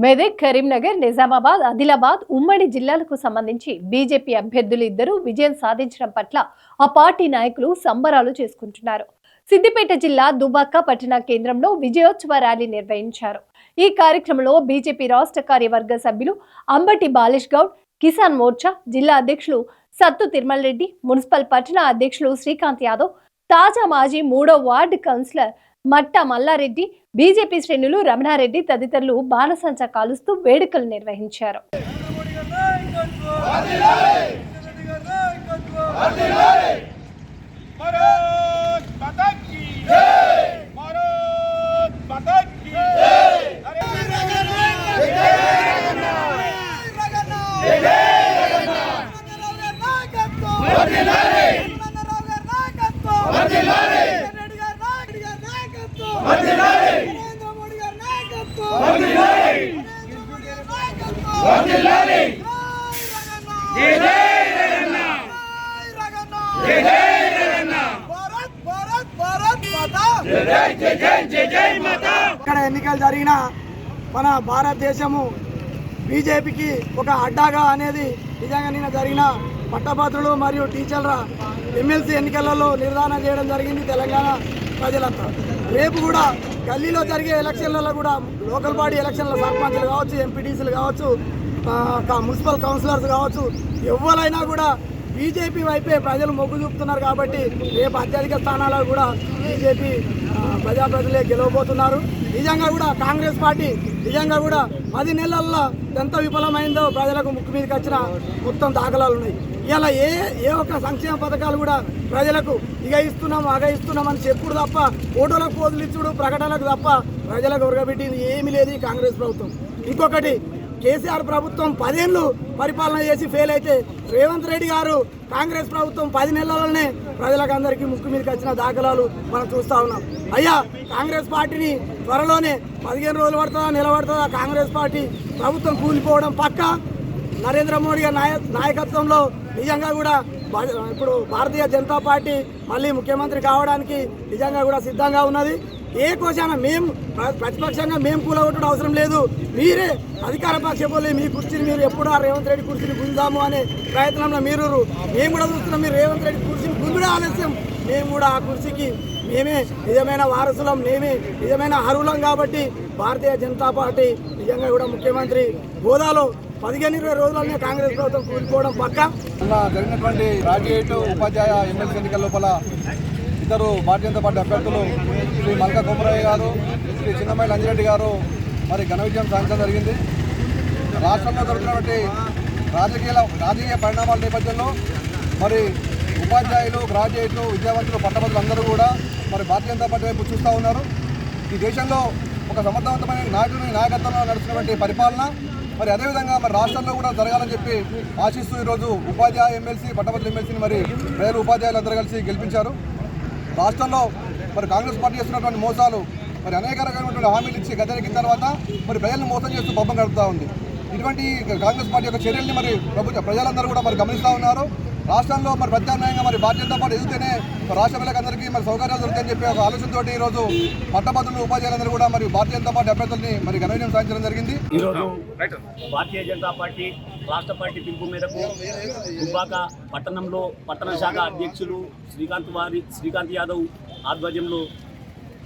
మెదక్, కరీంనగర్, నిజామాబాద్, ఆదిలాబాద్ ఉమ్మడి జిల్లాలకు సంబంధించి బీజేపీ అభ్యర్థులు ఇద్దరు విజయం సాధించడం పట్ల ఆ పార్టీ నాయకులు సంబరాలు చేసుకుంటున్నారు. సిద్దిపేట జిల్లా దుబ్బాక పట్టణ కేంద్రంలో విజయోత్సవ ర్యాలీ నిర్వహించారు. ఈ కార్యక్రమంలో బీజేపీ రాష్ట్ర కార్యవర్గ సభ్యులు అంబటి బాలేష్ గౌడ్, కిసాన్ మోర్చా జిల్లా అధ్యక్షులు సత్తు తిరుమల రెడ్డి, మున్సిపల్ పట్టణ అధ్యక్షులు శ్రీకాంత్ యాదవ్, తాజా మాజీ 3వ వార్డు కౌన్సిలర్ మట్టా మల్లారెడ్డి, బీజేపీ శ్రేణులు రమణారెడ్డి తదితరులు బాణసంచా కాలుస్తూ వేడుకలు నిర్వహించారు. ఇక్కడ ఎన్నికలు జరిగిన మన భారతదేశము బీజేపీకి ఒక అడ్డాగా అనేది నిజంగా నిన్న జరిగిన పట్టభద్రులు మరియు టీచర్ల ఎమ్మెల్సీ ఎన్నికలలో నిర్ధారణ చేయడం జరిగింది తెలంగాణ ప్రజలంతా. రేపు కూడా గల్లీలో జరిగే ఎలక్షన్లలో కూడా లోకల్ బాడీ ఎలక్షన్ల సర్పంచ్లు కావచ్చు, ఎంపీటీసీలు కావచ్చు, మున్సిపల్ కౌన్సిలర్స్ కావచ్చు, ఎవరైనా కూడా బీజేపీ వైపే ప్రజలు మొగ్గు చూపుతున్నారు. కాబట్టి రేపు అత్యధిక స్థానాల్లో కూడా బీజేపీ ప్రజాప్రతినిధులే గెలవబోతున్నారు. నిజంగా కూడా కాంగ్రెస్ పార్టీ నిజంగా కూడా 10 నెలల్లో ఎంత విఫలమైందో ప్రజలకు ముక్కు మీదకి వచ్చిన మొత్తం దాఖలాలు ఉన్నాయి. ఇలా ఏ ఒక్క సంక్షేమ పథకాలు కూడా ప్రజలకు ఇక ఇస్తున్నాం అగ ఇస్తున్నామని చెప్పుడు తప్ప, ఫోటోలకు పోజులు ఇచ్చుడు, ప్రకటనలకు తప్ప ప్రజలకు ఉరగబెట్టింది ఏమీ లేదు ఈ కాంగ్రెస్ ప్రభుత్వం. ఇంకొకటి, కేసీఆర్ ప్రభుత్వం 10 ఏళ్ళు పరిపాలన చేసి ఫెయిల్ అయితే రేవంత్ రెడ్డి గారు కాంగ్రెస్ ప్రభుత్వం 10 నెలలనే ప్రజలకు అందరికీ ముక్కు మీదకి వచ్చిన దాఖలాలు మనం చూస్తూ ఉన్నాం. అయ్యా, కాంగ్రెస్ పార్టీని త్వరలోనే 15 రోజులు పడుతుందా, నెల పడుతుందా కాంగ్రెస్ పార్టీ ప్రభుత్వం కూలిపోవడం పక్క. నరేంద్ర మోడీ గారి నాయకత్వంలో నిజంగా కూడా ఇప్పుడు భారతీయ జనతా పార్టీ మళ్ళీ ముఖ్యమంత్రి కావడానికి నిజంగా కూడా సిద్ధంగా ఉన్నది. ఏ కోశాన మేము ప్రతిపక్షంగా మేము కూలగొట్టడం అవసరం లేదు. మీరే అధికార పక్షపోలే మీ కుర్చీని మీరు ఎప్పుడు ఆ రేవంత్ రెడ్డి కుర్చీని గుంజాము అనే ప్రయత్నంలో మీరు మేము కూడా చూస్తున్నాం. మీరు రేవంత్ రెడ్డి కుర్చీని గుంజుడే ఆలస్యం. మేము కూడా ఆ కుర్చీకి మేమే నిజమైన వారసులం, మేమే నిజమైన అర్హులం. కాబట్టి భారతీయ జనతా పార్టీ నిజంగా కూడా ముఖ్యమంత్రి హోదాలో 15-20 రోజులనే కాంగ్రెస్ ప్రభుత్వం కూలిపోవడం పక్క. జరిగినటువంటి గ్రాడ్యుయేట్ ఉపాధ్యాయ ఎమ్మెల్సీ ఎన్నికల లోపల ఇద్దరు భారతీయ జనతా పార్టీ అభ్యర్థులు శ్రీ మల్కా కొమరయ్య గారు, శ్రీ చిన్నమ్మాయి లంజిరెడ్డి గారు మరి ఘన విజయం సాధించడం జరిగింది. రాష్ట్రంలో జరుగుతున్నటువంటి రాజకీయ పరిణామాల నేపథ్యంలో మరి ఉపాధ్యాయులు, గ్రాడ్యుయేట్లు, విద్యావంతులు, పట్టభద్రులు అందరూ కూడా మరి భారతీయ జనతా పార్టీ వైపు చూస్తూ ఉన్నారు. ఈ దేశంలో ఒక సమర్థవంతమైన నాయకత్వంలో నడుస్తున్నటువంటి పరిపాలన మరి అదేవిధంగా మరి రాష్ట్రంలో కూడా జరగాలని చెప్పి ఆశిస్తూ ఈరోజు ఉపాధ్యాయ ఎమ్మెల్సీ, పట్టభద్రుల ఎమ్మెల్సీని మరి ప్రజలు ఉపాధ్యాయులు అందరూ కలిసి గెలిపించారు. రాష్ట్రంలో మరి కాంగ్రెస్ పార్టీ చేస్తున్నటువంటి మోసాలు మరి అనేక రకమైనటువంటి హామీలు ఇచ్చి గద్దెనెక్కిన తర్వాత మరి ప్రజలను మోసం చేస్తూ పబ్బం గడుపుతూ ఉంది. ఇటువంటి కాంగ్రెస్ పార్టీ యొక్క చర్యల్ని మరి ప్రజలందరూ కూడా మరి గమనిస్తూ ఉన్నారు. రాష్ట్రంలో మరి ప్రత్యామ్నాయంగా మరి భారతీయ జనతా పార్టీ ఎదుగుతూనే రాష్ట్ర ప్రజలందరికీ మరి సౌకర్యాలు దొరుకుతాయని చెప్పి ఒక ఆలోచనతో ఈరోజు పట్టభద్రులు, ఉపాధ్యాయులందరూ కూడా మరి భారతీయ జనతా పార్టీ అభ్యర్థుల్ని మరి ఘన విజయం సాధించడం జరిగింది. ఈరోజు భారతీయ జనతా పార్టీ రాష్ట్ర పిలుపు మేరకు దుబ్బాక పట్టణంలో పట్టణ శాఖ అధ్యక్షులు శ్రీకాంత్ యాదవ్ ఆధ్వర్యంలో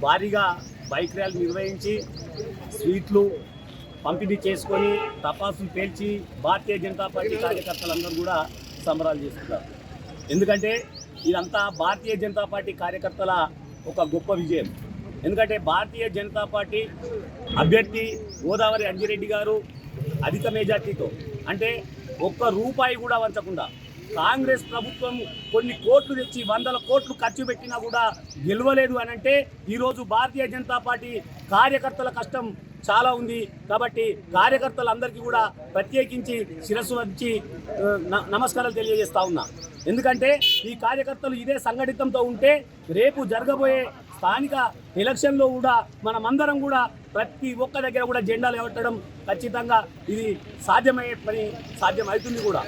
భారీగా బైక్ ర్యాలీ నిర్వహించి స్వీట్లు పంపిణీ చేసుకొని తపాసులు పేల్చి భారతీయ జనతా పార్టీ కార్యకర్తలందరూ కూడా సంబరాలు చేసుకున్నారు. ఎందుకంటే ఇదంతా భారతీయ జనతా పార్టీ కార్యకర్తల ఒక గొప్ప విజయం. ఎందుకంటే భారతీయ జనతా పార్టీ అభ్యర్థి గోదావరి అంజిరెడ్డి గారు అధిక మెజార్టీతో, అంటే ఒక్క రూపాయి కూడా వంచకుండా కాంగ్రెస్ ప్రభుత్వం కొన్ని కోట్లు తెచ్చి 100 కోట్లు ఖర్చు పెట్టినా కూడా గెలవలేదు అని అంటే ఈరోజు భారతీయ జనతా పార్టీ కార్యకర్తల కష్టం చాలా ఉంది. కాబట్టి కార్యకర్తలందరికీ కూడా ప్రత్యేకించి శిరస్సు వచ్చి నమస్కారాలు తెలియజేస్తా ఉన్నా. ఎందుకంటే ఈ కార్యకర్తలు ఇదే సంఘటితంతో ఉంటే రేపు జరగబోయే స్థానిక ఎలక్షన్లో కూడా మనమందరం కూడా ప్రతి ఒక్క దగ్గర కూడా జెండాలు ఎగరడం ఖచ్చితంగా ఇది సాధ్యమయ్యే పని, సాధ్యమవుతుంది కూడా.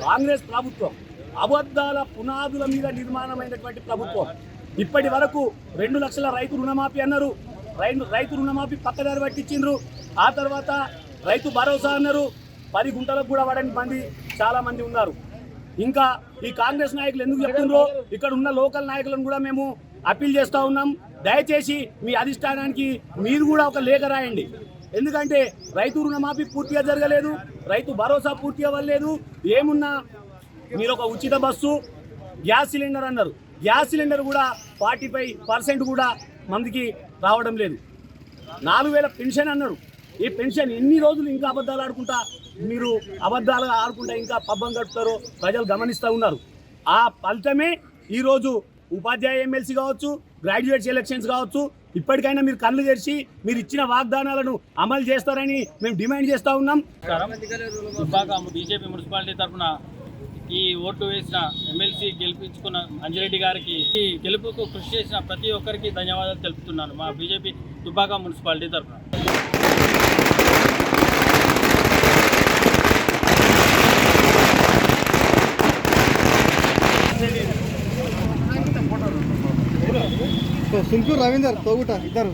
కాంగ్రెస్ ప్రభుత్వం అబద్ధాల పునాదుల మీద నిర్మాణమైనటువంటి ప్రభుత్వం. ఇప్పటి వరకు 2 లక్షల రైతు రుణమాఫీ అన్నారు. రైతు రుణమాఫీ పక్కదారి పట్టించిండ్రు. ఆ తర్వాత రైతు భరోసా అన్నారు, 10 గుంటలకు కూడా పడని మంది చాలా మంది ఉన్నారు. ఇంకా ఈ కాంగ్రెస్ నాయకులు ఎందుకు చెప్తుండ్రో ఇక్కడ ఉన్న లోకల్ నాయకులను కూడా మేము అప్పీల్ చేస్తూ ఉన్నాం. దయచేసి మీ అధిష్టానానికి మీరు కూడా ఒక లేఖ రాయండి. ఎందుకంటే రైతు రుణమాఫీ పూర్తిగా జరగలేదు, రైతు భరోసా పూర్తిగా అవ్వలేదు. ఏమున్నా మీరు ఒక ఉచిత బస్సు, గ్యాస్ సిలిండర్ అన్నారు, గ్యాస్ సిలిండర్ కూడా 45% కూడా మందికి రావడం లేదు. 4000 పెన్షన్ అన్నారు, ఈ పెన్షన్ ఎన్ని రోజులు ఇంకా అబద్ధాలు ఆడుకుంటా మీరు అబద్ధాలు ఆడుకుంటా ఇంకా పబ్బం గడుపుతారో ప్రజలు గమనిస్తూ ఉన్నారు. ఆ ఫలితమే ఈరోజు ఉపాధ్యాయ ఎమ్మెల్సీ కావచ్చు, గ్రాడ్యుయేట్స్ ఎలక్షన్స్ కావచ్చు, ఇప్పటికైనా మీరు కళ్ళు తెరిచి మీరు ఇచ్చిన వాగ్దానాలను అమలు చేస్తారని మేము డిమాండ్ చేస్తూ ఉన్నాం. దుబ్బాక బీజేపీ మున్సిపాలిటీ తరఫున ఈ ఓటు వేసిన ఎమ్మెల్సీ గెలిపించుకున్న అంజిరెడ్డి గారికి ఈ గెలుపుకు కృషి చేసిన ప్రతి ఒక్కరికి ధన్యవాదాలు తెలుపుతున్నాను మా బీజేపీ దుబ్బాక మున్సిపాలిటీ తరఫున. సుల్కూర్ రవీందర్ తోగుట ఇద్దరు